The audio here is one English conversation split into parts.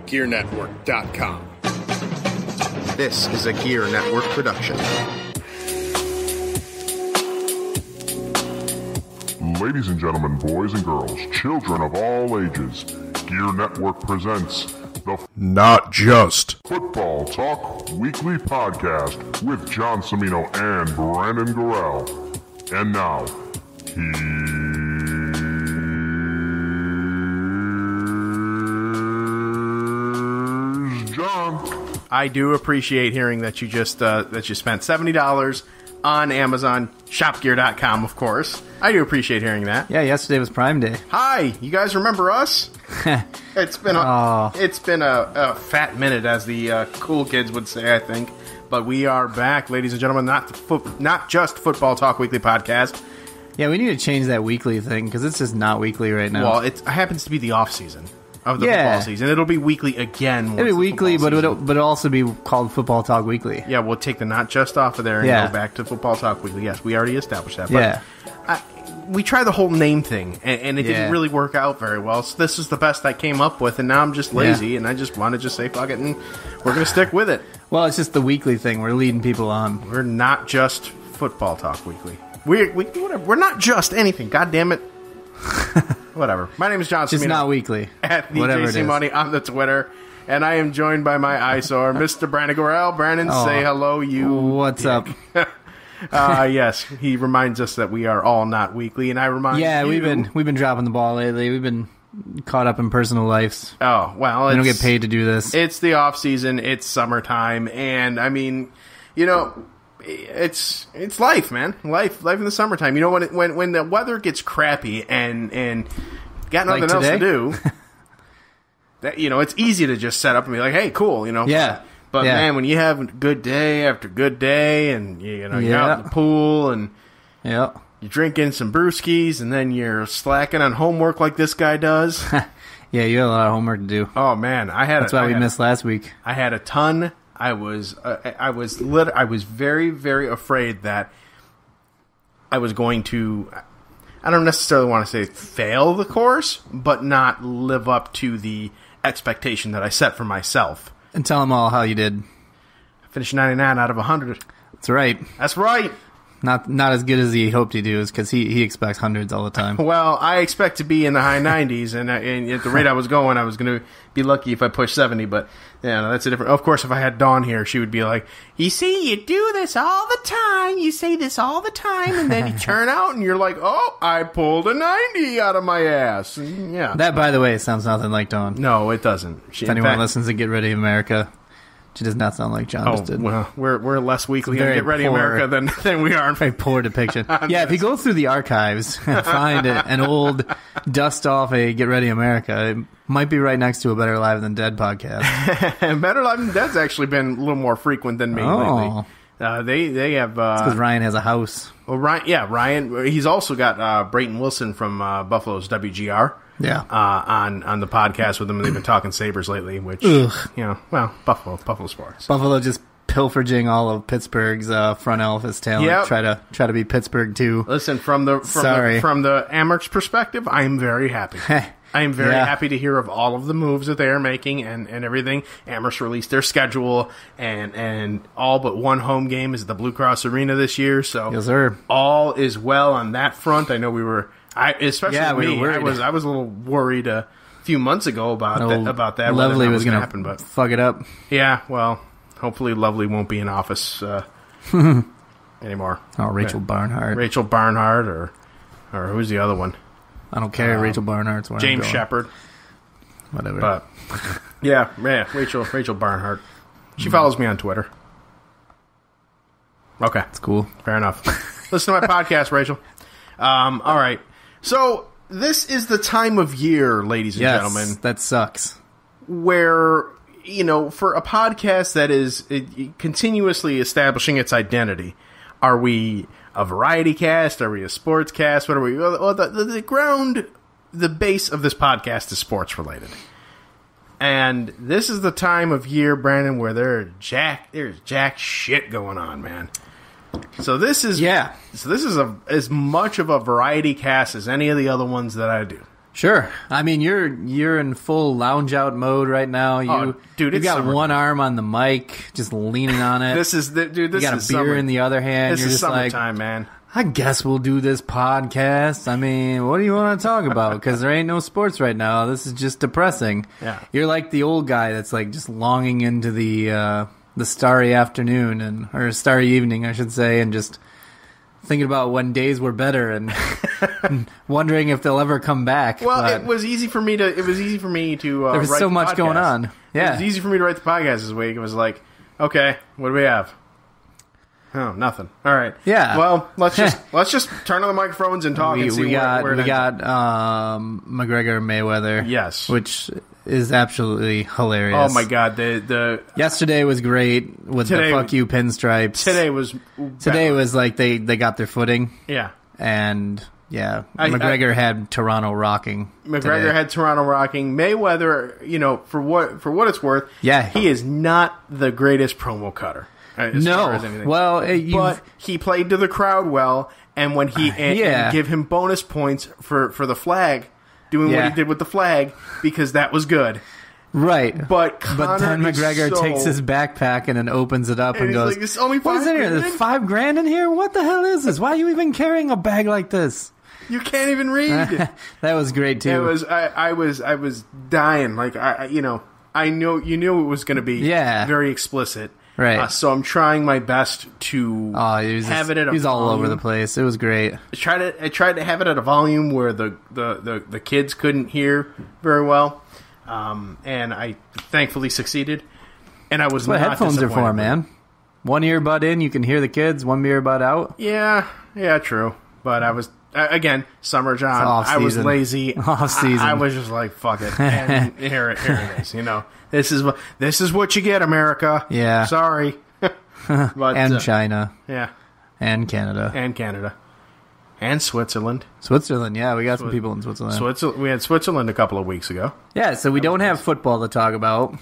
GearNetwork.com. This is a Gear Network production. Ladies and gentlemen, boys and girls, children of all ages, Gear Network presents the Not Just Football Talk Weekly Podcast with John Cimino and Brandon Gorell. And now, here's John. I do appreciate hearing that you just that you spent $70 on Amazon, shopgear.com, of course. I do appreciate hearing that. Yeah, yesterday was Prime Day. Hi, you guys remember us? It's been a fat minute, as the cool kids would say, I think. But we are back, ladies and gentlemen. Not just Football Talk Weekly Podcast. Yeah, we need to change that weekly thing, because it's just not weekly right now. Well, it happens to be the off season of the football season. It'll be weekly again. It'll be weekly, but it'll also be called Football Talk Weekly. Yeah, we'll take the not just off of there and go back to Football Talk Weekly. Yes, we already established that. But we tried the whole name thing, and it didn't really work out very well. So this is the best I came up with, and now I'm just lazy, and I just want to just say fuck it, and we're going to stick with it. Well, it's just the weekly thing. We're leading people on. We're not just Football Talk Weekly. We're not just anything. God damn it. Whatever. My name is John Cimino. It's not weekly. At the JC Money on the Twitter. And I am joined by my eyesore, Mr. Brandon Gorell. Brandon, say hello, you. What's dick. up? Yes, he reminds us that we are all not weekly, and I remind you. we've been dropping the ball lately. We've been caught up in personal lives. Oh, well. We don't get paid to do this. It's the off season. It's summertime. And, I mean, you know, it's life, man. Life in the summertime. You know, when the weather gets crappy and got nothing else to do, that, you know, it's easy to just set up and be like, hey, cool, you know. Yeah. But, man, when you have good day after good day and, you're out in the pool and you're drinking some brewskis and then you're slacking on homework like this guy does. Yeah, you had a lot of homework to do. Oh, man. That's why we missed last week. I had a ton. I was very, very afraid that I was going to, I don't necessarily want to say fail the course, but not live up to the expectation that I set for myself. And tell them all how you did. I finished 99 out of 100. That's right. That's right. Not as good as he hoped he'd do, because he expects hundreds all the time. Well, I expect to be in the high 90s, and at the rate I was going, I was going to be lucky if I pushed 70, but that's a different... Of course, if I had Dawn here, she would be like, you see, you do this all the time, you say this all the time, and then you turn out and you're like, oh, I pulled a 90 out of my ass. And, That, by the way, sounds nothing like Dawn. No, it doesn't. If anyone listens to Get Ready America... She does not sound like John just did. Well, we're less weekly in Get Ready America than we are in very poor depiction. Yeah, if you go through the archives and find an old dust off a Get Ready America, it might be right next to a Better Live Than Dead podcast. Better Live Than Dead's actually been a little more frequent than me lately. They have because Ryan has a house. Well, Ryan. He's also got Brayton Wilson from Buffalo's WGR. Yeah, on the podcast with them, and they've been talking Sabres lately, which Buffalo sports. Buffalo just pilfering all of Pittsburgh's front office talent. Yep. Try to be Pittsburgh too. Listen, from the Amerks perspective, I am very happy. I am very happy to hear of all of the moves that they are making and everything. Amherst released their schedule, and all but one home game is at the Blue Cross Arena this year. So yes, sir. All is well on that front. I know we were. I was a little worried a few months ago about that. Lovely was going to happen, but fuck it up. Yeah, well, hopefully Lovely won't be in office anymore. Oh, Rachel Barnhart. Rachel Barnhart, or who's the other one? I don't care. Rachel Barnhart's one. James Shepard. Whatever. But Rachel Barnhart. She follows me on Twitter. Okay, that's cool. Fair enough. Listen to my podcast, Rachel. All right. So, this is the time of year, ladies and gentlemen. That sucks. Where, for a podcast that is continuously establishing its identity, are we a variety cast? Are we a sports cast? What are we? Well, the base of this podcast is sports related. And this is the time of year, Brandon, where there's jack shit going on, man. So this is as much of a variety cast as any of the other ones that I do. Sure. I mean, you're in full lounge out mode right now. You got one arm on the mic, just leaning on it. This is you got a beer in the other hand. This you're is just summertime, man. I guess we'll do this podcast. I mean, what do you want to talk about? Because there ain't no sports right now. This is just depressing. Yeah. You're like the old guy that's like just longing into the starry afternoon or starry evening, I should say, and just thinking about when days were better and wondering if they'll ever come back. Well, it was easy for me to. There was so much going on. Yeah, it was easy for me to write the podcast this week. It was like, okay, what do we have? Oh, nothing. All right. Yeah. Well, let's just turn on the microphones and talk and see we got McGregor Mayweather. Yes. Which is absolutely hilarious. Oh my God. The yesterday was great with the fuck you pinstripes. Today was like they got their footing. Yeah. And McGregor had Toronto rocking. McGregor had Toronto rocking. Mayweather, for what it's worth, he is not the greatest promo cutter. No, well, but he played to the crowd well, and when and give him bonus points for the flag, doing what he did with the flag, because that was good. Right, but then McGregor takes his backpack and then opens it up and goes, like, "It's only what is in here? There's $5,000 in here. What the hell is this? Why are you even carrying a bag like this? You can't even read." That was great too. It was. I was dying. Like I knew it was going to be very explicit. Right. So I'm trying my best to have it at a He's all over the place. It was great. I tried to have it at a volume where the kids couldn't hear very well, and I thankfully succeeded. And I was That's what not headphones are for, man. One earbud in, you can hear the kids. One earbud out. Yeah, true. But I was again, summer John. I was lazy. Off season. I was just like, fuck it. And here it is. This is what you get, America. Yeah. Sorry. But, and China. Yeah. And Canada. And Switzerland. Yeah. We got some people in Switzerland. We had Switzerland a couple of weeks ago. Yeah, so we don't have football to talk about.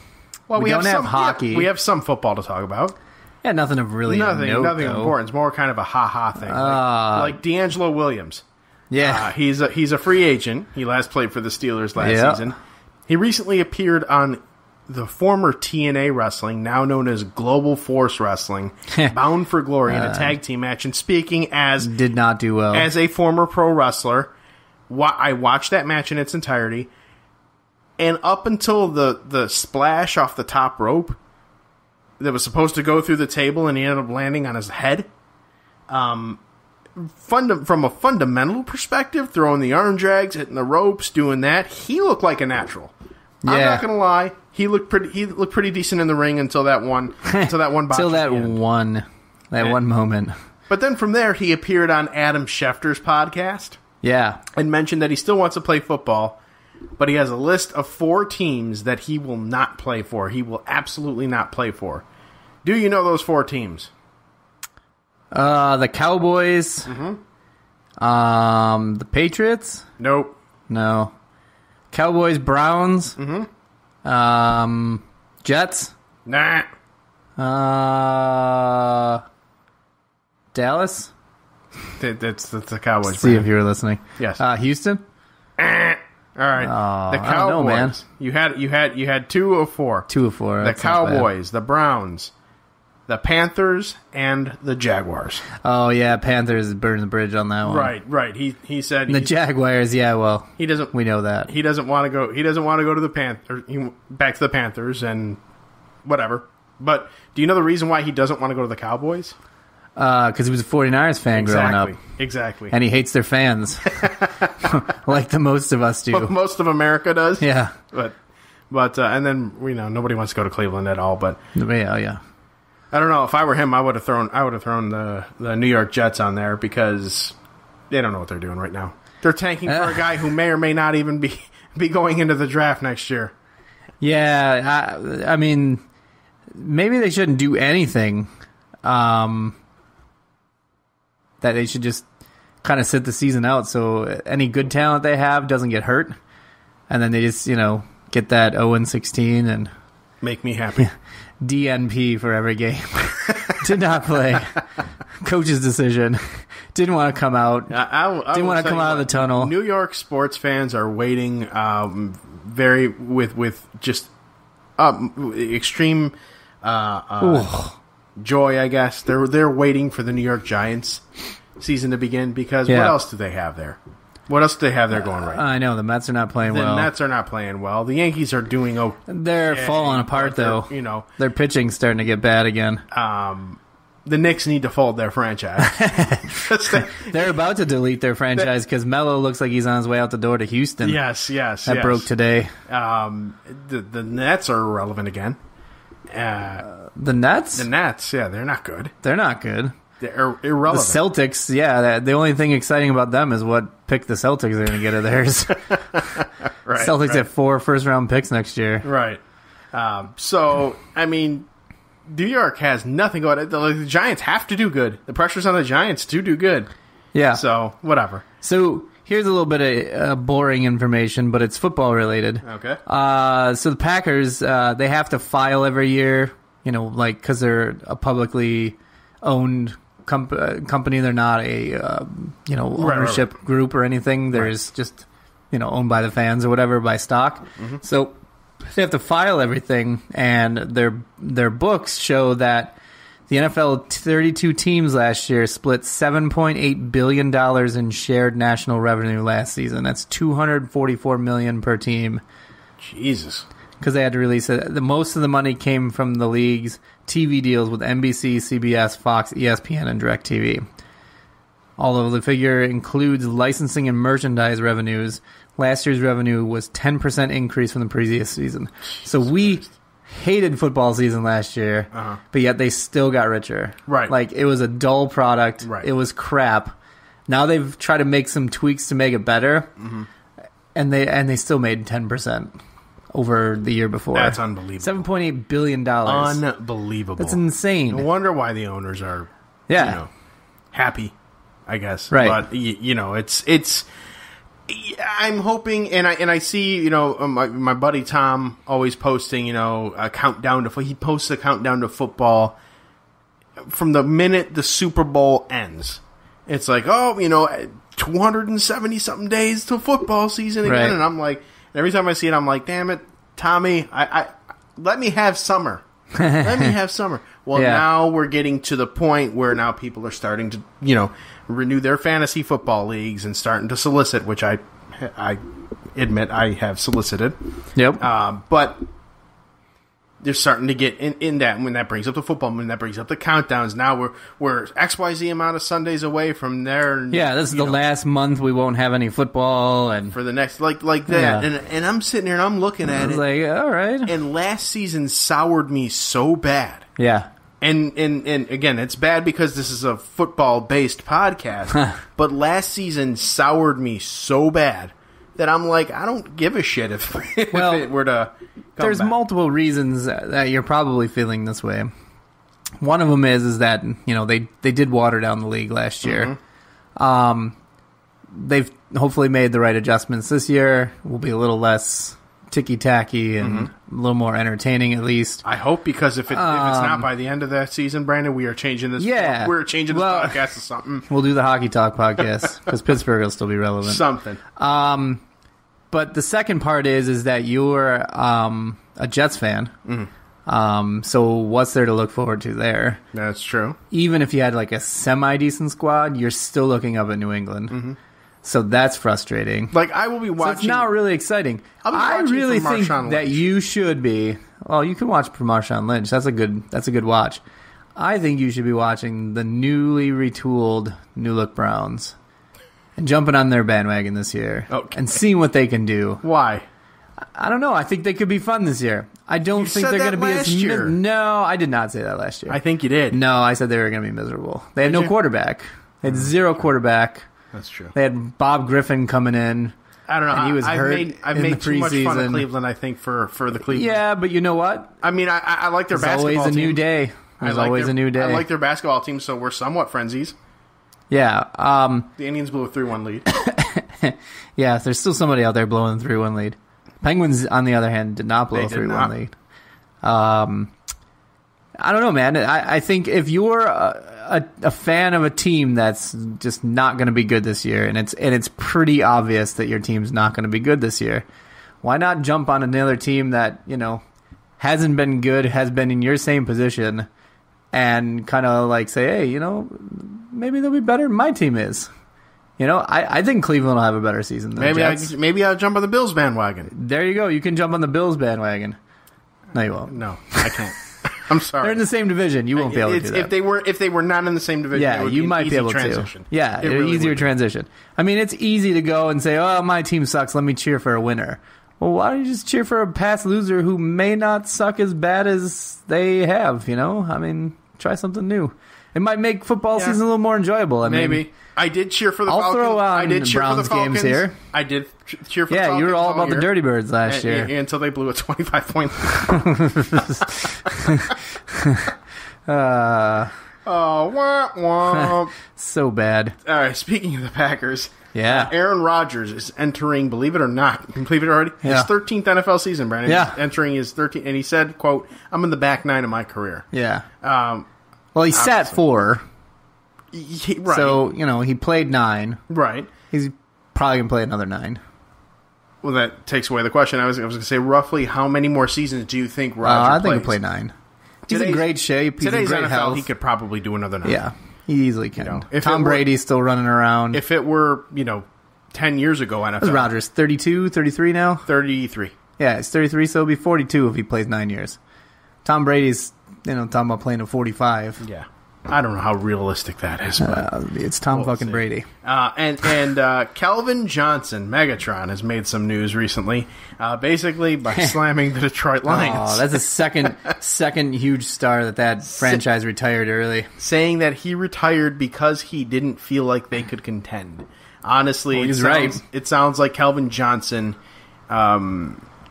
Well, we don't have hockey. Yeah, we have some football to talk about. Yeah, nothing of really nothing important. It's more kind of a ha-ha thing. Like D'Angelo Williams. Yeah. He's a free agent. He last played for the Steelers last season. He recently appeared on the former TNA Wrestling, now known as Global Force Wrestling, Bound for Glory in a tag team match. And speaking as... Did not do well. As a former pro wrestler, I watched that match in its entirety. And up until the splash off the top rope that was supposed to go through the table and he ended up landing on his head, from a fundamental perspective, throwing the arm drags, hitting the ropes, doing that, he looked like a natural. Yeah. I'm not gonna lie. He looked pretty decent in the ring until that one moment. But then from there, he appeared on Adam Schefter's podcast. Yeah, and mentioned that he still wants to play football, but he has a list of 4 teams that he will not play for. He will absolutely not play for. Do you know those 4 teams? The Cowboys. Mm-hmm. The Patriots. Nope. No. Cowboys, Browns. Mm-hmm. Jets. Nah. Dallas. That's the Cowboys. See if you were listening. Yes. Houston. All right. The Cowboys. I don't know, man. You had 2 of 4. 2 of 4. The Cowboys, the Browns, the Panthers, and the Jaguars. Oh yeah, Panthers burned the bridge on that one. Right. He said the Jaguars. Yeah, well, he doesn't. We know that he doesn't want to go. He doesn't want to go to the back to the Panthers and whatever. But do you know the reason why he doesn't want to go to the Cowboys? Because he was a 49ers fan growing up. Exactly. And he hates their fans, like the most of us do. Well, most of America does. Yeah. But and then nobody wants to go to Cleveland at all. But yeah. I don't know. If I were him, I would have thrown the New York Jets on there because they don't know what they're doing right now. They're tanking for a guy who may or may not even be going into the draft next year. Yeah, I mean, maybe they shouldn't do anything. That they should just kind of sit the season out so any good talent they have doesn't get hurt, and then they just get that 0-16 and make me happy. DNP for every game. Did not play. Coach's decision. Didn't want to come out. I Didn't want to come out of the tunnel. New York sports fans are waiting with just extreme joy, I guess. They're waiting for the New York Giants season to begin because what else do they have there? What else do they have there going right now? I know, the Mets are not playing well. The Mets are not playing well. The Yankees are doing okay. They're falling apart, though. You know, their pitching's starting to get bad again. The Knicks need to fold their franchise. They're about to delete their franchise because Melo looks like he's on his way out the door to Houston. Yes. That broke today. The Nets are irrelevant again. The Nets? The Nets, yeah, they're not good. They're not good. They're irrelevant. The Celtics, yeah, the only thing exciting about them is what pick the Celtics are going to get of theirs. Right, Celtics have 4 first-round picks next year. Right. So, I mean, New York has nothing going. The Giants have to do good. The pressure's on the Giants to do good. Yeah. So, whatever. So, here's a little bit of boring information, but it's football-related. Okay. So, the Packers, they have to file every year, because they're a publicly owned company. They're not a ownership group or anything. There's just owned by the fans or whatever, by stock. Mm-hmm. So they have to file everything, and their books show that the NFL 32 teams last year split $7.8 billion in shared national revenue last season. That's $244 million per team. Jesus. Because they had to release it. Most of the money came from the league's TV deals with NBC, CBS, Fox, ESPN, and DirecTV. Although the figure includes licensing and merchandise revenues, last year's revenue was 10% increase from the previous season. So we hated football season last year, but yet they still got richer. Right. Like, it was a dull product. Right. It was crap. Now they've tried to make some tweaks to make it better, and they still made 10%. Over the year before. That's unbelievable. $7.8 billion. Unbelievable. That's insane. No wonder why the owners are happy, I guess. Right. But, it's I'm hoping, and I see, my buddy Tom always posting, a countdown to, he posts a countdown to football from the minute the Super Bowl ends. It's like, 270-something days till football season again. Right. And I'm like, every time I see it, I'm like, damn it, Tommy, I let me have summer. Let me have summer. Well, now we're getting to the point where now people are starting to, renew their fantasy football leagues and starting to solicit, which I admit I have solicited. Yep. But they're starting to get in that, when that brings up the football, when that brings up the countdowns. Now we're XYZ amount of Sundays away from there. Yeah, this is the last month we won't have any football, and for the next like that. Yeah. And I'm sitting here and I'm looking at it. Like, all right. And last season soured me so bad. Yeah. And again, it's bad because this is a football based podcast. But last season soured me so bad that I'm like, I don't give a shit if it were to come There's back. multiple reasons that you're probably feeling this way. One of them is that, they did water down the league last year. They've hopefully made the right adjustments this year. Will be a little less ticky-tacky and a little more entertaining, at least. I hope, because if it's not by the end of that season, Brandon, we are changing this. Yeah. We're changing this podcast to something. We'll do the Hockey Talk podcast, because Pittsburgh will still be relevant. Something. But the second part is that you're a Jets fan. So what's there to look forward to there? That's true. Even if you had like a semi-decent squad, you're still looking up at New England. So that's frustrating. Like, I will be watching. So it's not really exciting. I really think that you should be. Well, you can watch for Marshawn Lynch. That's a good watch. I think you should be watching the newly retooled New Look Browns and jumping on their bandwagon this year and seeing what they can do. Why? I don't know. I think they could be fun this year. I don't think they're going to be as year. No, I did not say that last year. I think you did. No, I said they were going to be miserable. They had no quarterback. They had zero quarterback. That's true. They had Bob Griffin coming in. I don't know. And he was hurt. I've made too much fun of Cleveland, I think, for the Cleveland. Yeah, but you know what? I mean, I like their basketball team. There's always a new day. There's always a new day. I like their basketball team, so we're somewhat frenzies. Yeah. The Indians blew a 3-1 lead. Yeah, there's still somebody out there blowing a 3-1 lead. Penguins, on the other hand, did not blow a 3-1 lead. I don't know, man. I think if you're a fan of a team that's just not going to be good this year, and it's pretty obvious that your team's not going to be good this year, why not jump on another team that, hasn't been good, has been in your same position, and kind of like say, hey, maybe they'll be better than my team is. I think Cleveland will have a better season than the Jets. Maybe I'll jump on the Bills bandwagon. There you go. You can jump on the Bills bandwagon. No, you won't. No, I can't. I'm sorry. They're in the same division. You won't be able to do that. If they were not in the same division, it would you be might an be easy able transition. to. Yeah, it really easier would. transition. I mean, it's easy to go and say, "Oh, my team sucks. Let me cheer for a winner." Well, why don't you just cheer for a past loser who may not suck as bad as they have? I mean, try something new. It might make football season a little more enjoyable. Maybe. I did cheer for the I'll Falcons. throw on I did cheer Browns for the Falcons. games here. I did cheer for the Falcons. Yeah, you were all about the Dirty Birds last year. Until they blew a 25-point womp womp. So bad. All right, speaking of the Packers, Yeah. Aaron Rodgers is entering, believe it or not, complete it already, his 13th NFL season, Brandon. Yeah. He's entering his 13th, and he said, quote, I'm in the back nine of my career. Yeah. Um, Well, he sat 4, right. so, he played 9. Right. He's probably going to play another 9. Well, that takes away the question. I was going to say, roughly how many more seasons do you think Rodgers I think plays? he'll play 9. He's in great shape. He's in Today's great NFL, health. he could probably do another 9. Yeah, he easily can. if Tom it were- Brady's still running around. If it were, 10 years ago NFL. What's Rodgers, 32, 33 now? 33. Yeah, he's 33, so he'll be 42 if he plays 9 years. Tom Brady's, talking about playing at 45. Yeah. I don't know how realistic that is, but It's Tom we'll fucking see. Brady. And Calvin Johnson, Megatron, has made some news recently, basically by slamming the Detroit Lions. Oh, that's a second huge star that franchise retired early. Saying that he retired because he didn't feel like they could contend. Honestly, Well, he's right. It sounds like Calvin Johnson. They I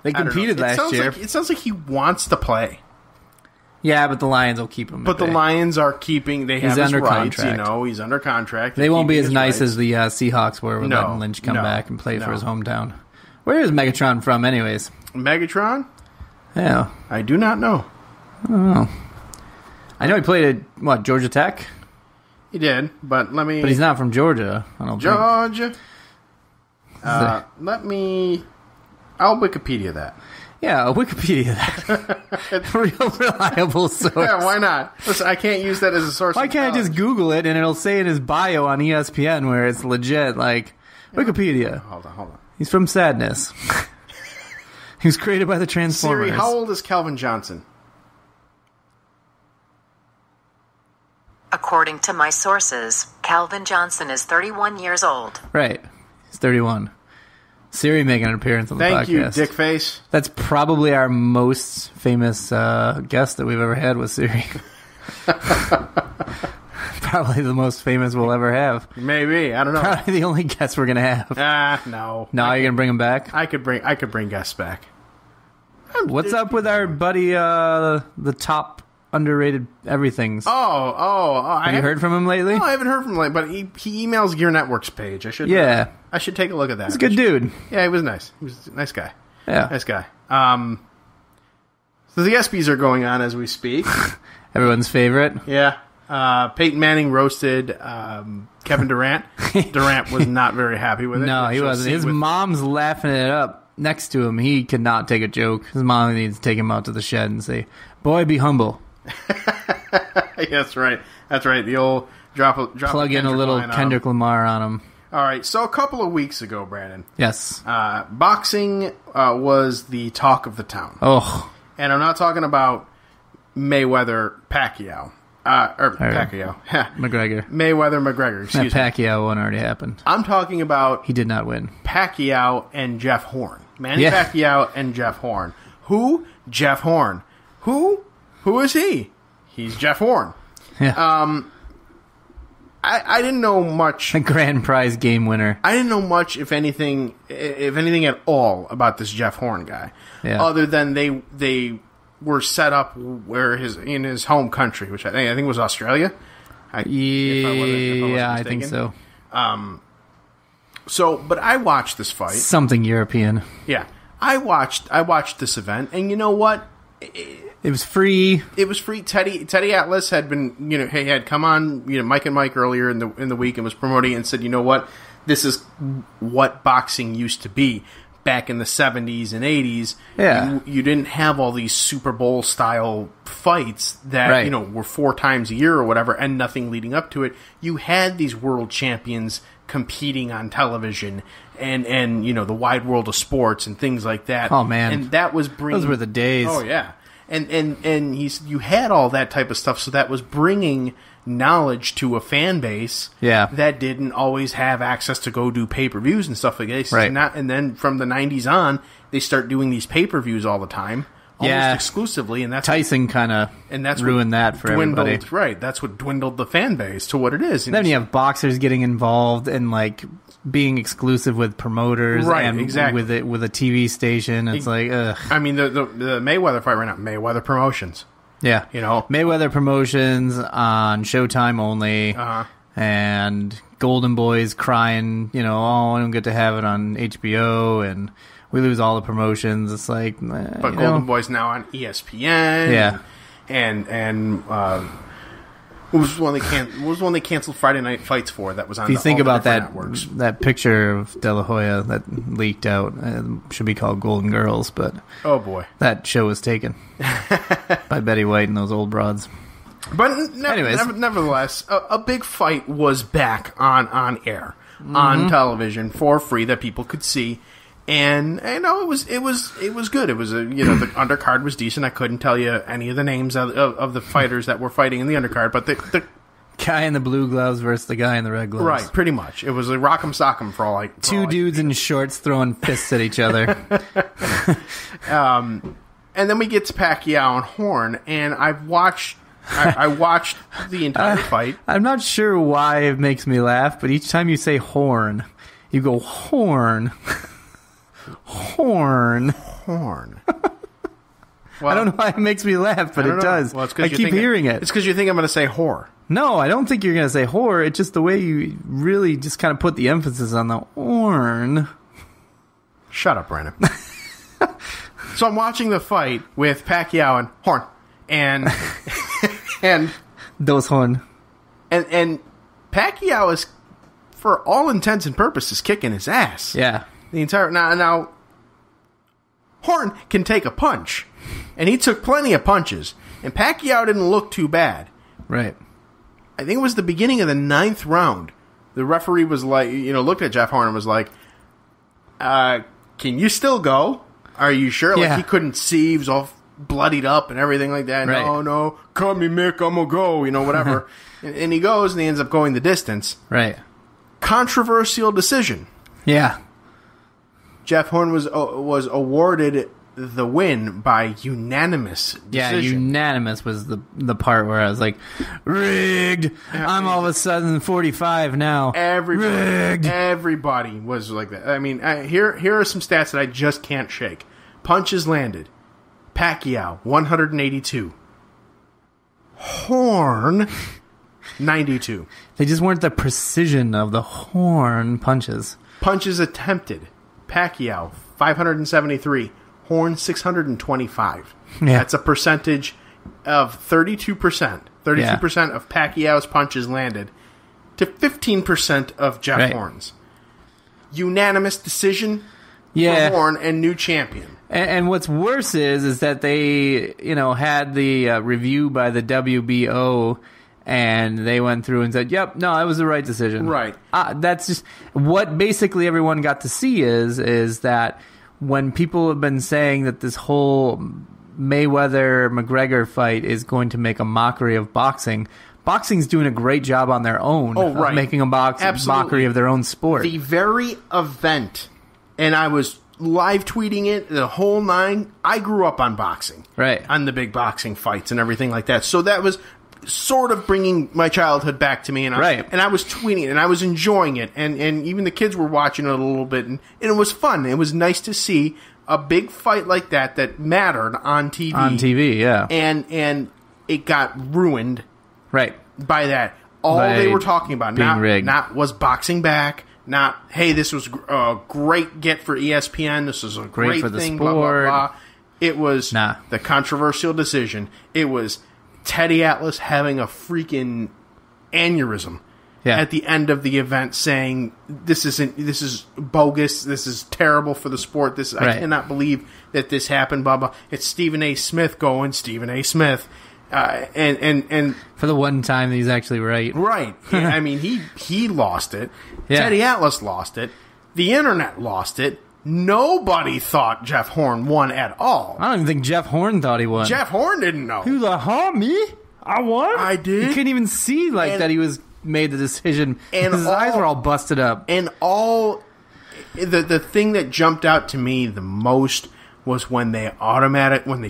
don't competed know. last year. It sounds like he wants to play. Yeah, but the Lions will keep him. But the Lions are keeping. They have He's his under rights. contract. He's under contract. They won't be as nice as as the Seahawks were with letting Lynch come back and play for his hometown. Where is Megatron from, anyways? Megatron. Yeah, I do not know. I know he played at Georgia Tech, He did, but let me. but he's not from Georgia. I don't think. Georgia. Let me. I'll Wikipedia that. Yeah, Wikipedia. That. Real reliable source. Yeah, why not? Listen, I can't use that as a source. Why of can't I just knowledge. Google it and it'll say in his bio on ESPN where it's legit, like, Wikipedia. Hold on. He's from Sadness. He was created by the Transformers. Siri, how old is Calvin Johnson? According to my sources, Calvin Johnson is 31 years old. Right. He's 31. Siri making an appearance on the Thank you, podcast. Dickface. That's probably our most famous guest that we've ever had with Siri. Probably the most famous we'll ever have. Maybe, I don't know. Probably the only guest we're gonna have. No. Now you're gonna bring him back. I could bring guests back. What's up with our buddy, the top underrated everythings? Have you heard from him lately? No, I haven't heard from him lately, but he emails Gear Network's page. I should take a look at that. He's a good dude. Yeah, he was nice. He was a nice guy. Yeah. Nice guy. So the ESPYs are going on as we speak. Everyone's favorite. Yeah. Peyton Manning roasted Kevin Durant. Durant was not very happy with it. No, he She'll wasn't. see His with- mom's laughing it up next to him. He could not take a joke. His mom needs to take him out to the shed and say, "Boy, be humble." Yeah, that's right. That's right. The old drop Plug in a Kendrick little line on him. Kendrick Lamar on him. All right. So a couple of weeks ago, Brandon, Yes. boxing was the talk of the town. Oh, And I'm not talking about Mayweather Pacquiao. Pacquiao. McGregor. Mayweather McGregor, That excuse me. Pacquiao one already happened. I'm talking about He did not win. Pacquiao and Jeff Horn. Manny Yeah. Pacquiao and Jeff Horn. Who? Jeff Horn. Who? Who is he? He's Jeff Horn. Yeah. I didn't know much. A grand prize game winner. I didn't know much, if anything at all, about this Jeff Horn guy. Yeah. Other than they were set up in his home country, which I think was Australia. Yeah, I think mistaken. so. So, but I watched this fight. Something European. Yeah, I watched this event, and you know what? It was free. It was free. Teddy Atlas had been, had come on, Mike and Mike earlier in the week and was promoting and said, you know what, this is what boxing used to be back in the 70s and 80s. Yeah. You didn't have all these Super Bowl style fights that, were 4 times a year or whatever and nothing leading up to it. You had these world champions competing on television and the wide world of sports and things like that. Oh, man. And that was bringing... Those were the days. Oh, yeah. And you had all that type of stuff, so that was bringing knowledge to a fan base that didn't always have access to go do pay-per-views and stuff like that. Right. And then from the 90s on, they start doing these pay-per-views all the time, almost exclusively. And that's Tyson kind of ruined that for everybody. Right, that's what dwindled the fan base to what it is. And then you have boxers getting involved and like being exclusive with promoters, right? And exactly. with a TV station. It's like, ugh. I mean, the Mayweather fight right now, Mayweather Promotions. Yeah, Mayweather Promotions on Showtime only, and Golden Boys crying, I don't get to have it on HBO, and we lose all the promotions. It's like, but Golden Boys now on ESPN. Yeah, and what was one they canceled Friday Night Fights for? That was on. If you think about networks. that picture of De La Hoya that leaked out, should be called Golden Girls, but oh boy, that show was taken by Betty White and those old broads. But nevertheless, a big fight was back on air, on television for free that people could see. And it was good. It was the undercard was decent. I couldn't tell you any of the names of the fighters that were fighting in the undercard, but the guy in the blue gloves versus the guy in the red gloves. Right, pretty much. It was a rock'em sock'em for all like two dudes in shorts throwing fists at each other. And then we get to Pacquiao and Horn, and I watched the entire fight. I'm not sure why it makes me laugh, but each time you say Horn, you go Horn. Horn. Well, I don't know why it makes me laugh, but it does. Well, I keep hearing it. It's because you think I'm going to say whore. No, I don't think you're going to say whore. It's just the way you really just kind of put the emphasis on the horn. Shut up, Brandon. So I'm watching the fight with Pacquiao and Horn, and those Horn, and Pacquiao is, for all intents and purposes, kicking his ass. Yeah. The entire now, Horn can take a punch, and he took plenty of punches, and Pacquiao didn't look too bad. Right. I think it was the beginning of the 9th round. The referee was like, looked at Jeff Horn and was like, "Can you still go? Are you sure?" Yeah. Like he couldn't see, he was all bloodied up and everything like that. Right. No, cut me, Mick, I'm gonna go. Whatever. and he goes, and he ends up going the distance. Right. Controversial decision. Yeah. Jeff Horn was awarded the win by unanimous decision. Yeah, unanimous was the part where I was like, rigged. I'm all of a sudden 45 now. Everybody was like that. I mean, here are some stats that I just can't shake. Punches landed. Pacquiao, 182. Horn, 92. They just weren't the precision of the Horn punches. Punches attempted. Pacquiao, 573. Horn, 625. Yeah. That's a percentage of 32%. 32% of Pacquiao's punches landed to 15% of Jeff Horn's. Unanimous decision for Horn and new champion. And what's worse is that they, had the review by the WBO, and they went through and said, "Yep, no, that was the right decision." Right. That's just what basically everyone got to see is that when people have been saying that this whole Mayweather-McGregor fight is going to make a mockery of boxing, boxing's doing a great job on their own of making a mockery of their own sport. The very event, and I was live tweeting it, the whole nine. I grew up on boxing. Right. On the big boxing fights and everything like that. So that was sort of bringing my childhood back to me, and I was tweeting it, and I was enjoying it, and even the kids were watching it a little bit, and it was fun. It was nice to see a big fight like that mattered on TV. On TV, yeah. And it got ruined by that. All they were talking about, not was boxing back, not, hey, this was a great get for ESPN, this was a great for the thing, sport. blah, blah, blah. It was the controversial decision. It was Teddy Atlas having a freaking aneurysm at the end of the event, saying this is bogus. This is terrible for the sport. I cannot believe that this happened. Blah blah. It's Stephen A. Smith going Stephen A. Smith, and for the one time that he's actually right. Right. I mean, he lost it. Yeah. Teddy Atlas lost it. The internet lost it. Nobody thought Jeff Horn won at all. I don't even think Jeff Horn thought he won. Jeff Horn didn't know. He was like, me? I won? I did? You couldn't even see that he was made the decision. And his eyes were all busted up. And the thing that jumped out to me the most was when they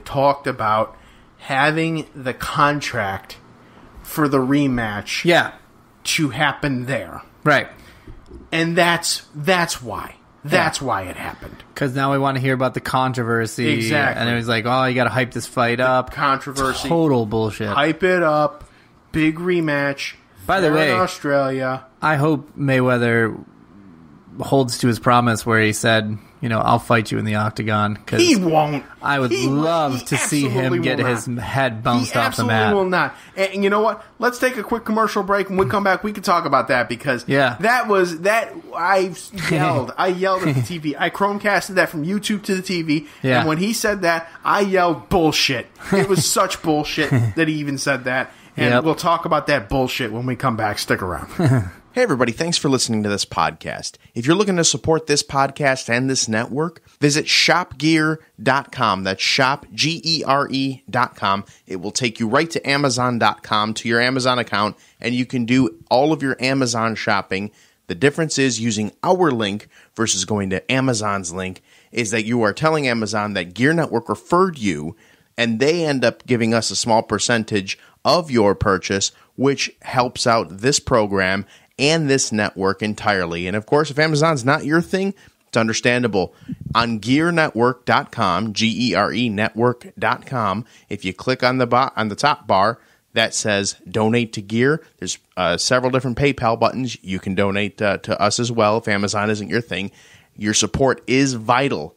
talked about having the contract for the rematch to happen there. Right. And that's why. That's why it happened. Because now we want to hear about the controversy. Exactly. And it was like, oh, you got to hype this fight up. Controversy. Total bullshit. Hype it up. Big rematch. By the way, in Australia. I hope Mayweather holds to his promise where he said, I'll fight you in the octagon. Cause he won't. I would love to see him get his head bounced off the mat. He absolutely will not. And you know what? Let's take a quick commercial break. When we come back, we can talk about that because I yelled. I yelled at the TV. I Chromecasted that from YouTube to the TV. Yeah. And when he said that, I yelled bullshit. It was such bullshit that he even said that. And we'll talk about that bullshit when we come back. Stick around. Hey, everybody, thanks for listening to this podcast. If you're looking to support this podcast and this network, visit shopgear.com. That's shopgere.com. It will take you right to amazon.com, to your Amazon account, and you can do all of your Amazon shopping. The difference is using our link versus going to Amazon's link is that you are telling Amazon that Gear Network referred you, and they end up giving us a small percentage of your purchase, which helps out this program and this network entirely. And of course, if Amazon's not your thing, it's understandable. On gearnetwork.com, G-E-R-E network.com, if you click on the top bar that says donate to Gear, there's several different PayPal buttons. You can donate to us as well if Amazon isn't your thing. Your support is vital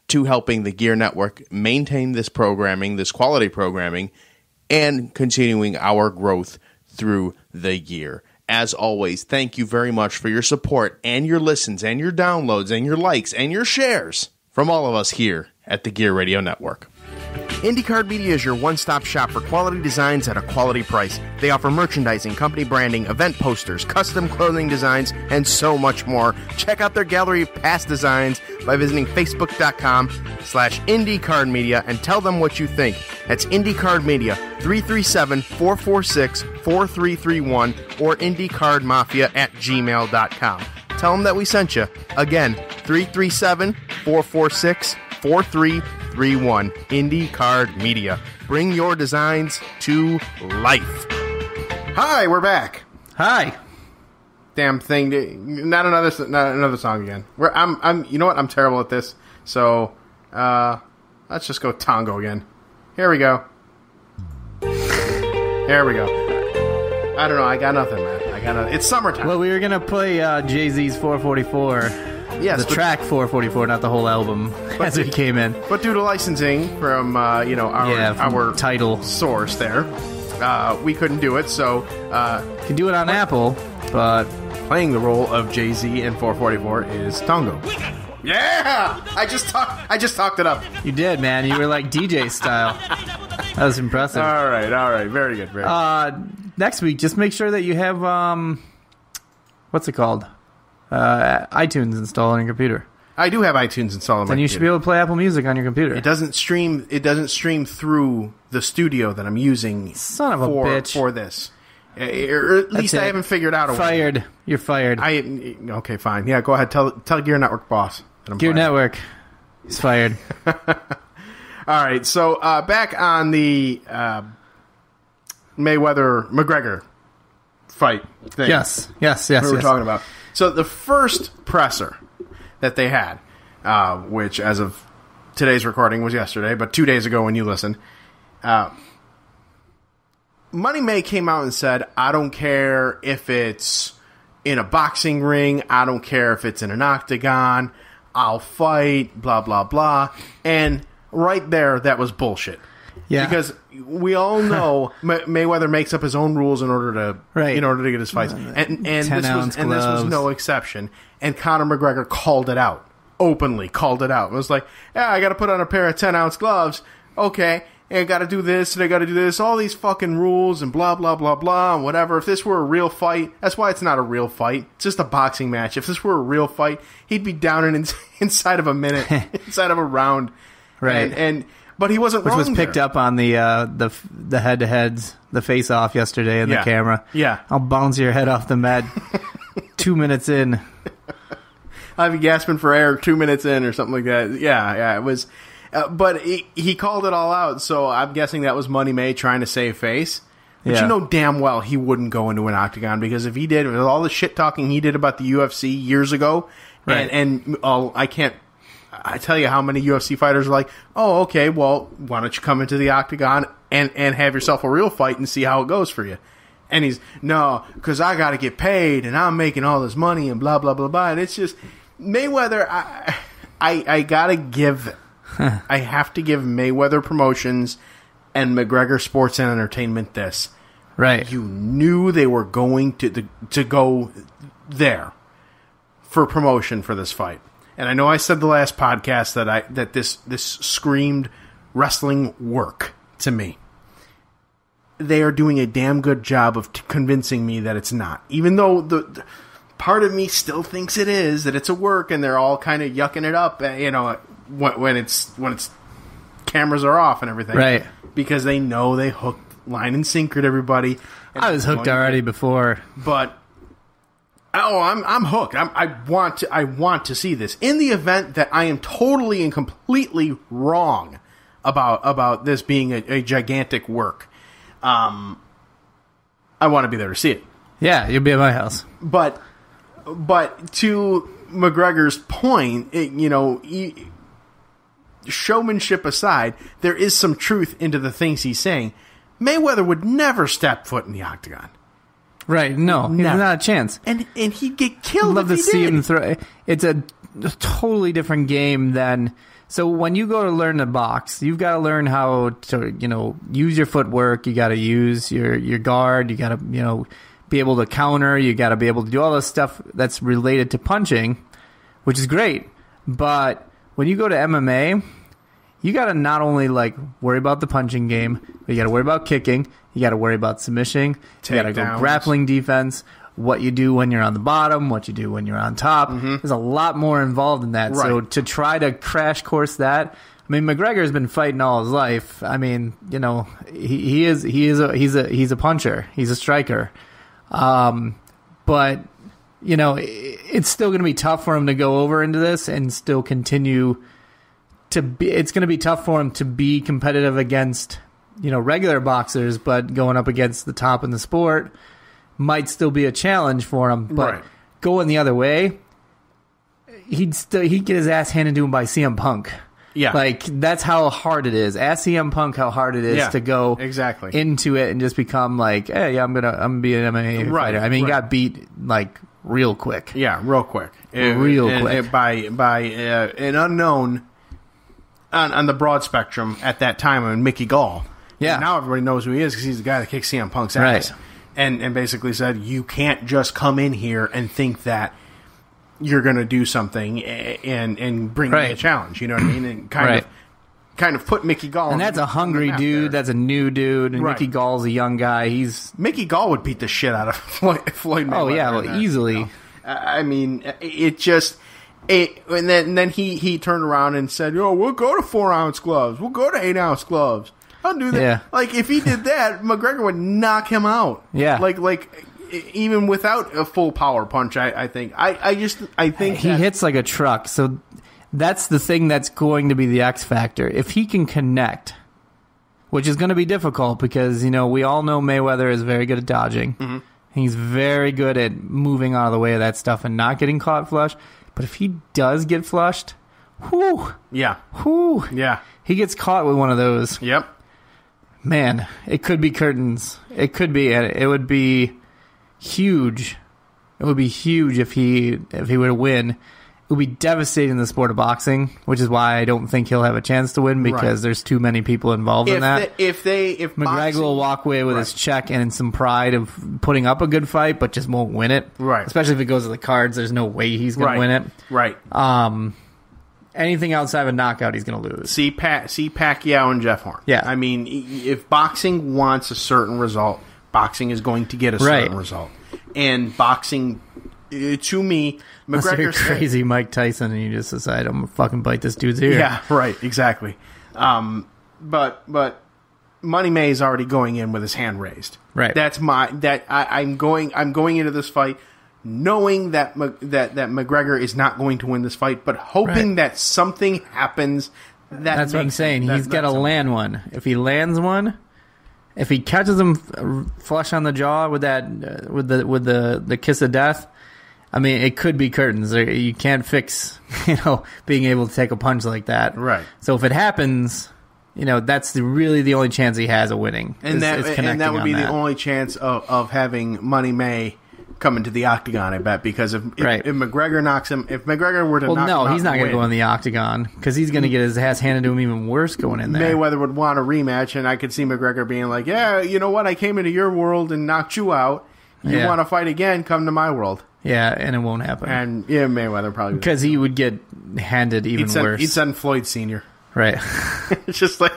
to helping the Gear Network maintain this programming, this quality programming, and continuing our growth through the year. As always, thank you very much for your support and your listens and your downloads and your likes and your shares from all of us here at the Gear Radio Network. IndyCard Media is your one-stop shop for quality designs at a quality price. They offer merchandising, company branding, event posters, custom clothing designs, and so much more. Check out their gallery of past designs by visiting facebook.com/IndyCard Media and tell them what you think. That's IndyCard Media, 337-446-4331 or IndyCardMafia@gmail.com. Tell them that we sent you. Again, 337-446-4331. IndyCard Media. Bring your designs to life. Hi, we're back. Hi. Damn thing! Not another song again. I'm. You know what? I'm terrible at this. So, let's just go tango again. Here we go. There we go. I don't know. I got nothing, man. It's summertime. Well, we were gonna play Jay-Z's 444. Yes, the track 444, not the whole album, as we came in. But due to licensing from our title source there, we couldn't do it. So you can do it on Apple, but playing the role of Jay-Z in 444 is tango. Yeah, I just talked it up. You did, man. You were like DJ style. That was impressive. All right, very good. Next week, just make sure that you have what's it called? iTunes installed on your computer. I do have iTunes installed on my computer. Then you should be able to play Apple Music on your computer. It doesn't stream through the studio that I'm using. Son of a bitch. For this. Or at least I haven't figured out a way. Fired. You're fired. Okay, fine. Yeah, go ahead. Tell Gear Network boss that I'm Gear fired. Network. He's fired. All right, so back on the Mayweather-McGregor fight thing. Yes. We were talking about. So the first presser that they had, which as of today's recording was yesterday, but 2 days ago when you listened, Money May came out and said, I don't care if it's in a boxing ring, I don't care if it's in an octagon, I'll fight, blah, blah, blah. And right there, that was bullshit. Yeah. Because we all know Mayweather makes up his own rules in order to get his fights, and this was no exception. And Conor McGregor called it out openly. It was like, yeah, I got to put on a pair of 10-ounce gloves. Okay, and I got to do this and I got to do this. All these fucking rules and blah blah blah blah and whatever. If this were a real fight, that's why it's not a real fight. It's just a boxing match. If this were a real fight, he'd be down inside of a minute, inside of a round, right? But he wasn't wrong. Which was picked up on the head-to-heads, the face-off yesterday in the camera. Yeah. I'll bounce your head off the mat 2 minutes in. I'll be gasping for air 2 minutes in or something like that. Yeah, it was... but he called it all out, so I'm guessing that was Money May trying to save face. But you know damn well he wouldn't go into an octagon, because if he did, with all the shit-talking he did about the UFC years ago, I tell you how many UFC fighters are like, oh, okay, well, why don't you come into the octagon and have yourself a real fight and see how it goes for you? And he's, no, because I got to get paid and I'm making all this money and blah, blah, blah, blah. And it's just, Mayweather, I got to give, I have to give Mayweather Promotions and McGregor Sports and Entertainment this. Right. You knew they were going to go there for promotion for this fight. And I know I said the last podcast that this screamed wrestling work to me. They are doing a damn good job of convincing me that it's not. Even though the part of me still thinks it is, that it's a work, and they're all kind of yucking it up, when it's cameras are off and everything. Right. Because they know they hooked line and sinkered everybody. I was hooked already before. But I'm hooked. I want to see this. In the event that I am totally and completely wrong about this being a gigantic work, I want to be there to see it. Yeah, you'll be at my house. But to McGregor's point, showmanship aside, there is some truth into the things he's saying. Mayweather would never step foot in the octagon. Right, no, he's not a chance. And he'd get killed. I'd love if to he see did. him throw. It's a totally different game than. So when you go to learn to box, you've got to learn how to use your footwork. You got to use your guard. You got to be able to counter. You got to be able to do all this stuff that's related to punching, which is great. But when you go to MMA, you got to not only worry about the punching game, but you got to worry about kicking. You got to worry about submission. You got to go grappling defense. What you do when you're on the bottom, what you do when you're on top. Mm-hmm. There's a lot more involved in that. Right. So to try to crash course that, I mean, McGregor's been fighting all his life. I mean, he's a puncher. He's a striker. But it's still going to be tough for him to go over into this and still continue to be. It's going to be tough for him to be competitive against regular boxers, but going up against the top in the sport might still be a challenge for him. But going the other way, he'd get his ass handed to him by CM Punk. Yeah, that's how hard it is. Ask CM Punk how hard it is to go into it and just become hey, I'm gonna be an MMA fighter. I mean, he got beat real quick. Yeah, real quick, quick by an unknown on the broad spectrum at that time, and Mickey Gall. Yeah, and now everybody knows who he is because he's the guy that kicked CM Punk's ass. Right. And basically said, you can't just come in here and think that you're going to do something and bring me a challenge. You know what I mean? And kind of put Mickey Gall. And that's a hungry dude. That's a new dude. And Mickey Gall's a young guy. Mickey Gall would beat the shit out of Floyd Mayweather. Oh yeah, easily. I mean, it just. And then he turned around and said, we'll go to 4-ounce gloves. We'll go to 8-ounce glows. I'll do that. Yeah. If he did that, McGregor would knock him out. Yeah. Even without a full power punch, I think. I think he hits like a truck. So that's the thing that's going to be the X factor. If he can connect, which is going to be difficult because, we all know Mayweather is very good at dodging. Mm-hmm. He's very good at moving out of the way of that stuff and not getting caught flush. But if he does get flushed, whoo. Yeah. Whoo. Yeah. He gets caught with one of those. Yep. Man, it could be curtains. It could be. It would be huge. It would be huge if he were to win. would be devastating in the sport of boxing, which is why I don't think he'll have a chance to win because there's too many people involved in that. If McGregor boxing, will walk away with his check and some pride of putting up a good fight, but just won't win it. Right. Especially if it goes to the cards, there's no way he's going to win it. Right. Anything outside of a knockout, he's going to lose. See Pacquiao and Jeff Horn. Yeah. I mean, if boxing wants a certain result, boxing is going to get a certain result. And boxing, to me, Unless you're McGregor's crazy Mike Tyson and you just decide, I'm going to fucking bite this dude's ear. Yeah, right, exactly. But Money May is already going in with his hand raised. Right. I'm going into this fight knowing that McGregor is not going to win this fight, but hoping that something happens. That's what I'm saying. He's got to land one. If he lands one, if he catches him flush on the jaw with that with the kiss of death, I mean, it could be curtains. You can't fix, being able to take a punch like that. Right. So if it happens, that's really the only chance he has of winning. And that would be the only chance of having Money May come into the octagon, I bet, because if McGregor knocks him, if McGregor were to knock him out, he's not going to go in the octagon because he's going to get his ass handed to him even worse going in there. Mayweather would want a rematch, and I could see McGregor being like, yeah, you know what, I came into your world and knocked you out. You want to fight again, come to my world. Yeah, and it won't happen. And Mayweather probably would. Because he would get handed even worse. He'd send Floyd Sr. Right. It's just like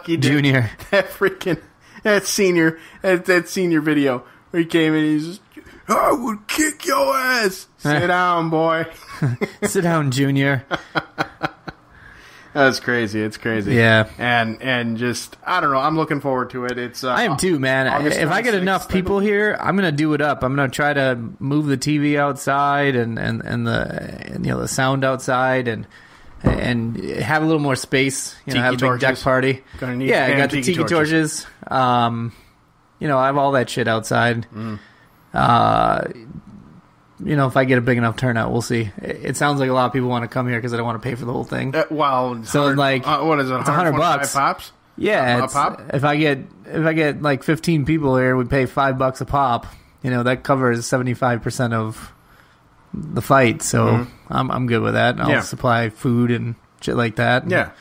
he did. Junior. That senior video where he came in, he's just, I would kick your ass. Sit down, boy. Sit down, Junior. That's crazy. It's crazy. Yeah. And just, I don't know. I'm looking forward to it. It's I am too, man. If I get enough people here, I'm going to do it up. I'm going to try to move the TV outside and the sound outside and have a little more space. Have a big deck party. I got the tiki torches. I have all that shit outside. If I get a big enough turnout, we'll see. It sounds like a lot of people want to come here because they don't want to pay for the whole thing. So what is it? It's $100 pops. Yeah, a pop. If I get like 15 people here, we pay $5 a pop. That covers 75% of the fight. So I'm good with that. I'll supply food and shit like that. And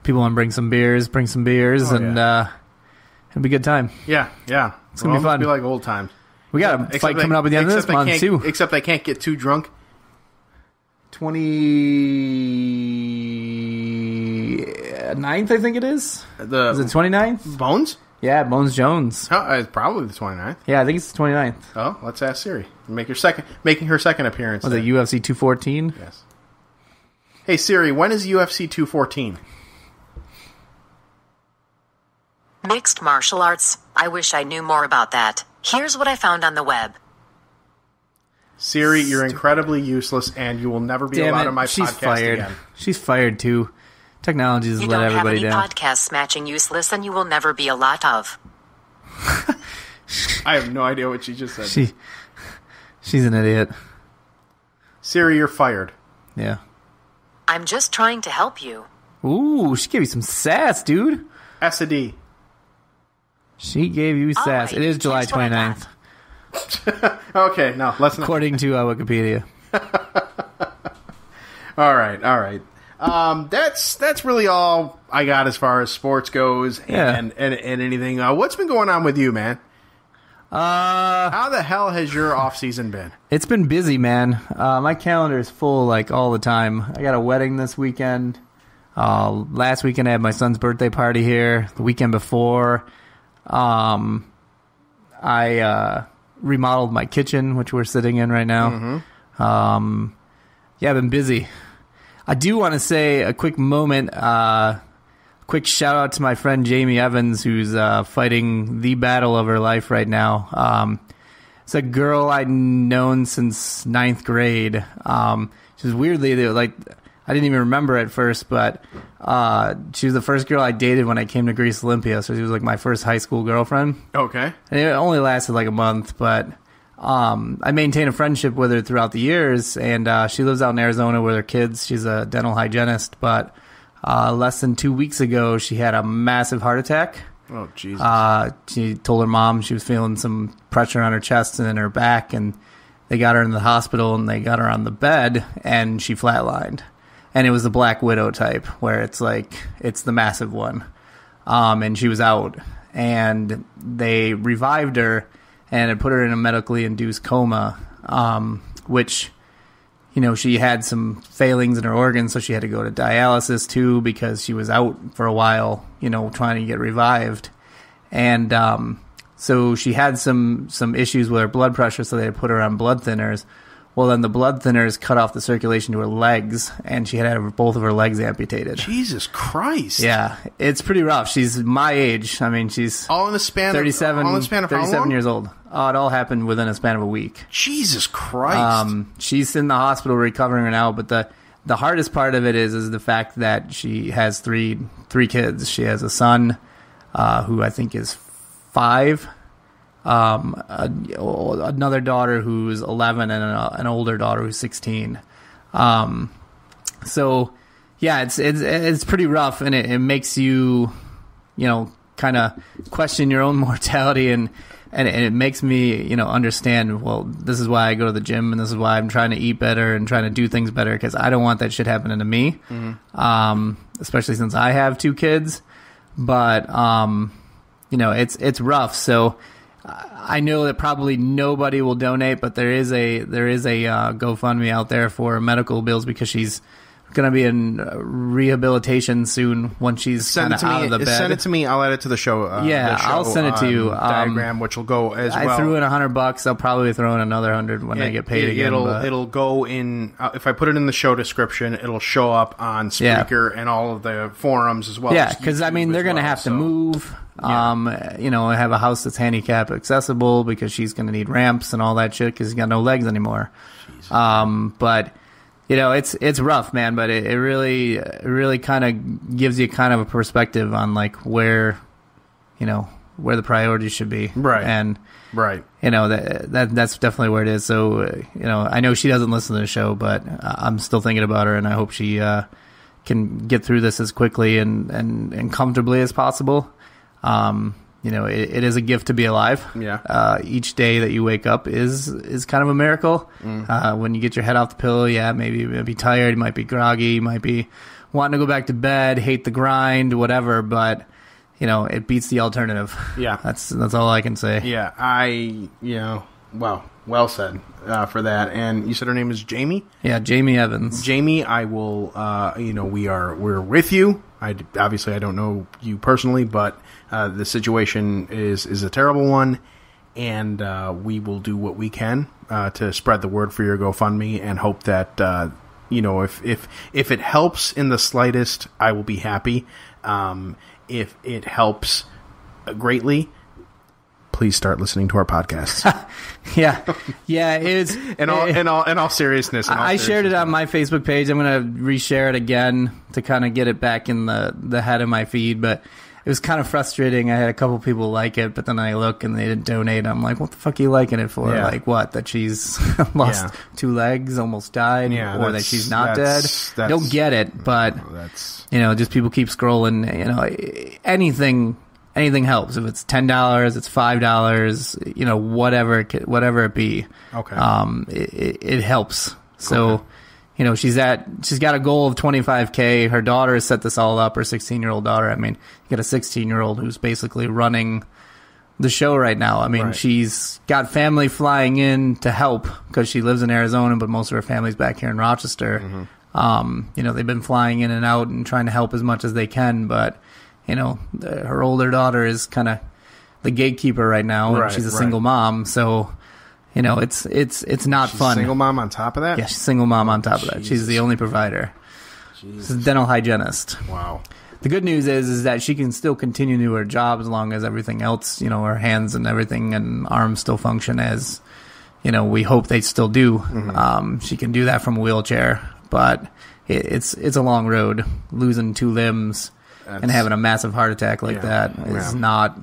people want to bring some beers, and it'll be a good time. Yeah. It's gonna be fun. It'll be like old times. We got a fight coming up at the end of this month, too. Except I can't get too drunk. 29th, I think it is. Is it 29th? Bones? Yeah, Bones Jones. Oh, it's probably the 29th. Yeah, I think it's the 29th. Oh, let's ask Siri. Making her second appearance. Was it UFC 214? Yes. Hey, Siri, when is UFC 214? Mixed martial arts. I wish I knew more about that. Here's what I found on the web. Siri, you're incredibly useless, and you will never be allowed on my podcast again. She's fired, too. Technology has let everybody down. You don't have any podcasts matching useless, and you will never be a lot of. I have no idea what she just said. She's an idiot. Siri, you're fired. Yeah. I'm just trying to help you. Ooh, she gave you some sass, dude. S-A-D. She gave you sass. It is July 29th. Okay, no, let's not. According to Wikipedia. All right. That's really all I got as far as sports goes and anything. What's been going on with you, man? How the hell has your off season been? It's been busy, man. My calendar is full like all the time. I got a wedding this weekend. Last weekend I had my son's birthday party here. The weekend before, I remodeled my kitchen, which we're sitting in right now. I've been busy. I do want to say a quick moment, quick shout out to my friend Jamie Evans, who's fighting the battle of her life right now. It's a girl I'd known since 9th grade. She was weirdly, I didn't even remember at first, but she was the first girl I dated when I came to Greece Olympia, so she was like my first high school girlfriend. Okay. And it only lasted like a month, but I maintained a friendship with her throughout the years, and she lives out in Arizona with her kids. She's a dental hygienist, but less than 2 weeks ago, she had a massive heart attack. Oh, Jesus. She told her mom she was feeling some pressure on her chest and in her back, and they got her in the hospital and they got her on the bed and she flatlined. And it was the Black Widow type, where it's like, it's the massive one. And she was out. And they revived her and had put her in a medically induced coma, which, you know, she had some failings in her organs, so she had to go to dialysis too because she was out for a while, you know, trying to get revived. And so she had some issues with her blood pressure, so they put her on blood thinners. Well, then the blood thinners cut off the circulation to her legs, and she had to have both of her legs amputated. Jesus Christ. Yeah, it's pretty rough. She's my age. I mean, she's all in the span 37, of, all in the span of 37 years old. Oh, it all happened within a span of a week. Jesus Christ. She's in the hospital recovering right now, but the hardest part of it is the fact that she has three kids. She has a son who I think is 5, another daughter who's 11, and an older daughter who's 16. So yeah, it's pretty rough, and it makes you know, kind of question your own mortality, and it makes me, you know, understand, well, this is why I go to the gym, and this is why I'm trying to eat better and trying to do things better, because I don't want that shit happening to me. Especially since I have 2 kids. But you know, it's rough. So I know that probably nobody will donate, but there is a GoFundMe out there for medical bills, because she's going to be in rehabilitation soon once she's kind of out of the bed. Send it to me. I'll add it to the show. I'll send it to you. Diagram, which will go as well. I threw in $100. I'll probably throw in another 100 when I get paid again. It'll go in. If I put it in the show description, it'll show up on Spreaker and all of the forums as well. Yeah, because I mean, they're going to have to move. You know, have a house that's handicap accessible, because she's going to need ramps and all that shit, because she's got no legs anymore. But you know, it's rough, man. But it really kind of gives you kind of a perspective on like where the priorities should be, right? And right, you know, that's definitely where it is. So you know, I know she doesn't listen to the show, but I'm still thinking about her, and I hope she can get through this as quickly and comfortably as possible. You know, it is a gift to be alive. Yeah. Each day that you wake up is kind of a miracle. When you get your head off the pillow, yeah, maybe you might be tired, you might be groggy, you might be wanting to go back to bed, hate the grind, whatever, but you know, it beats the alternative. Yeah. That's all I can say. Yeah. Well said for that. And you said her name is Jamie? Yeah, Jamie Evans. Jamie, I will, you know, we're with you. Obviously I don't know you personally, but the situation is a terrible one, and we will do what we can to spread the word for your GoFundMe, and hope that you know, if it helps in the slightest, I will be happy. If it helps greatly, please start listening to our podcasts. Yeah. It's in all seriousness. I shared it on my Facebook page. I'm going to reshare it again to kind of get it back in the head of my feed, but it was kind of frustrating. I had a couple people like it, but then I look and they didn't donate. I'm like, what the fuck are you liking it for? Yeah. Like what? That she's lost 2 legs, almost died, or that she's not dead? I don't get it, but you know, just people keep scrolling. You know, anything helps. If it's $10, it's $5, you know, whatever it be. Okay. It helps. So, you know, she's got a goal of $25K. Her daughter has set this all up. Her 16-year-old daughter. I mean, you got a 16-year-old who's basically running the show right now. I mean, she's got family flying in to help because she lives in Arizona, but most of her family's back here in Rochester. You know, they've been flying in and out and trying to help as much as they can, but you know, her older daughter is kind of the gatekeeper right now, and she's a single mom. So, you know, it's not fun. Single mom on top of that? Yeah, she's single mom on top of that. She's the only provider. She's a dental hygienist. Wow. The good news is that she can still continue to do her job as long as everything else, you know, her hands and everything and arms still function as, you know, we hope they still do. She can do that from a wheelchair, but it's a long road. Losing 2 limbs and having a massive heart attack like that is not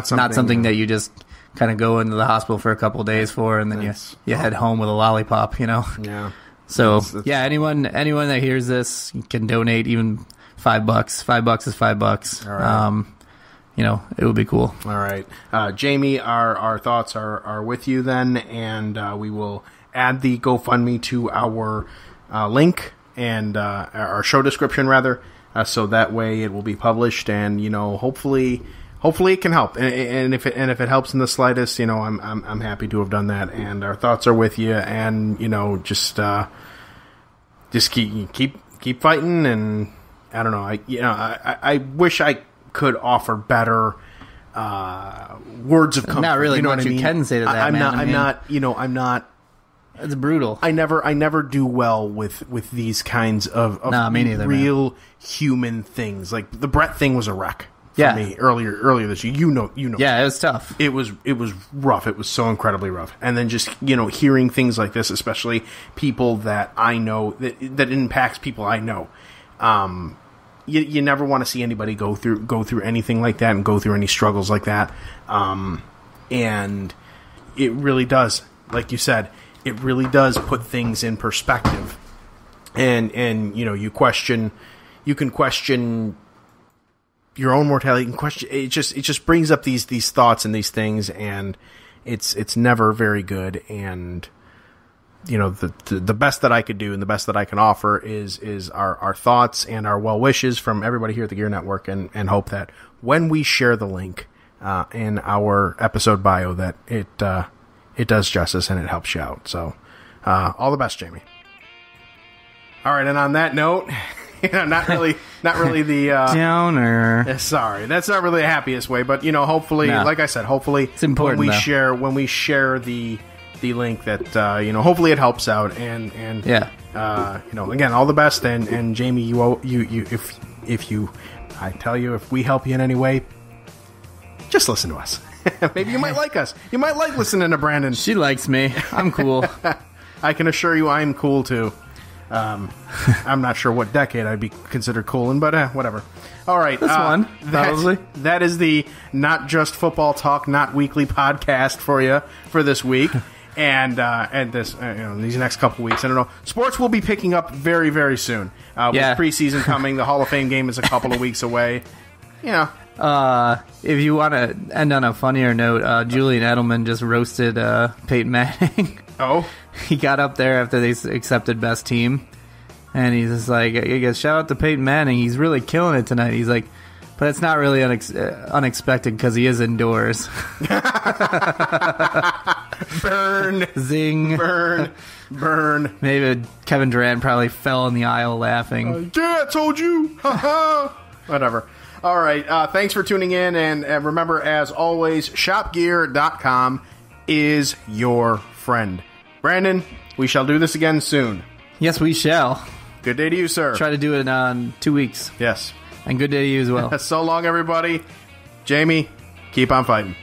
something that you just kind of go into the hospital for a couple of days for, and then you head home with a lollipop, you know. Yeah. So anyone that hears this can donate even $5. $5 is $5. All right. it would be cool. All right. Jamie, our thoughts are with you then, and we will add the GoFundMe to our link and our show description, rather, so that way it will be published, and, hopefully it can help. And if it helps in the slightest, I'm happy to have done that, and our thoughts are with you, and, just keep fighting, and I don't know. I wish I could offer better words of comfort. Not really. You know what I mean? You can say to that, I'm not. It's brutal. I never do well with these kinds of me neither, real human things. Like the Brett thing was a wreck for me earlier this year. Yeah, it was tough. It was rough. It was so incredibly rough. And then just hearing things like this, especially people that I know that impacts people I know. You never want to see anybody go through anything like that and go through any struggles like that. And it really does, like you said, it really does put things in perspective. And you can question your own mortality. You can question it. Just brings up these thoughts and these things, and it's never very good. And the best that I could do and the best that I can offer is our thoughts and our well wishes from everybody here at the Gear Network, and hope that when we share the link in our episode bio, that it does justice and it helps you out. So all the best, Jamie. All right, and on that note, not really the downer. Sorry, that's not really the happiest way, but hopefully, like I said, hopefully it's important when we share the link, that hopefully it helps out, and again, all the best, and Jamie, you if we help you in any way, just listen to us. Maybe you might like us. You might like listening to Brandon. She likes me. I'm cool. I can assure you I'm cool too. I'm not sure what decade I'd be considered cool in, but whatever. All right. This one, probably. That is the Not Just Football Talk, Not Weekly podcast for you for this week. And this, these next couple weeks, I don't know. Sports will be picking up very, very soon. With preseason coming, the Hall of Fame game is a couple of weeks away. If you want to end on a funnier note, Julian Edelman just roasted Peyton Manning. Oh, he got up there after they accepted best team, and he's just like, I guess, shout out to Peyton Manning. He's really killing it tonight. He's like, but it's not really unexpected because he is indoors. Burn. Zing. Burn. Maybe Kevin Durant probably fell in the aisle laughing. Yeah, I told you. Whatever. All right. Thanks for tuning in. And remember, as always, shopgear.com is your friend. Brandon, we shall do this again soon. Yes, we shall. Good day to you, sir. Try to do it in 2 weeks. Yes. And good day to you as well. So long, everybody. Jamie, keep on fighting.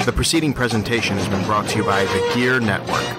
The preceding presentation has been brought to you by the Gear Network.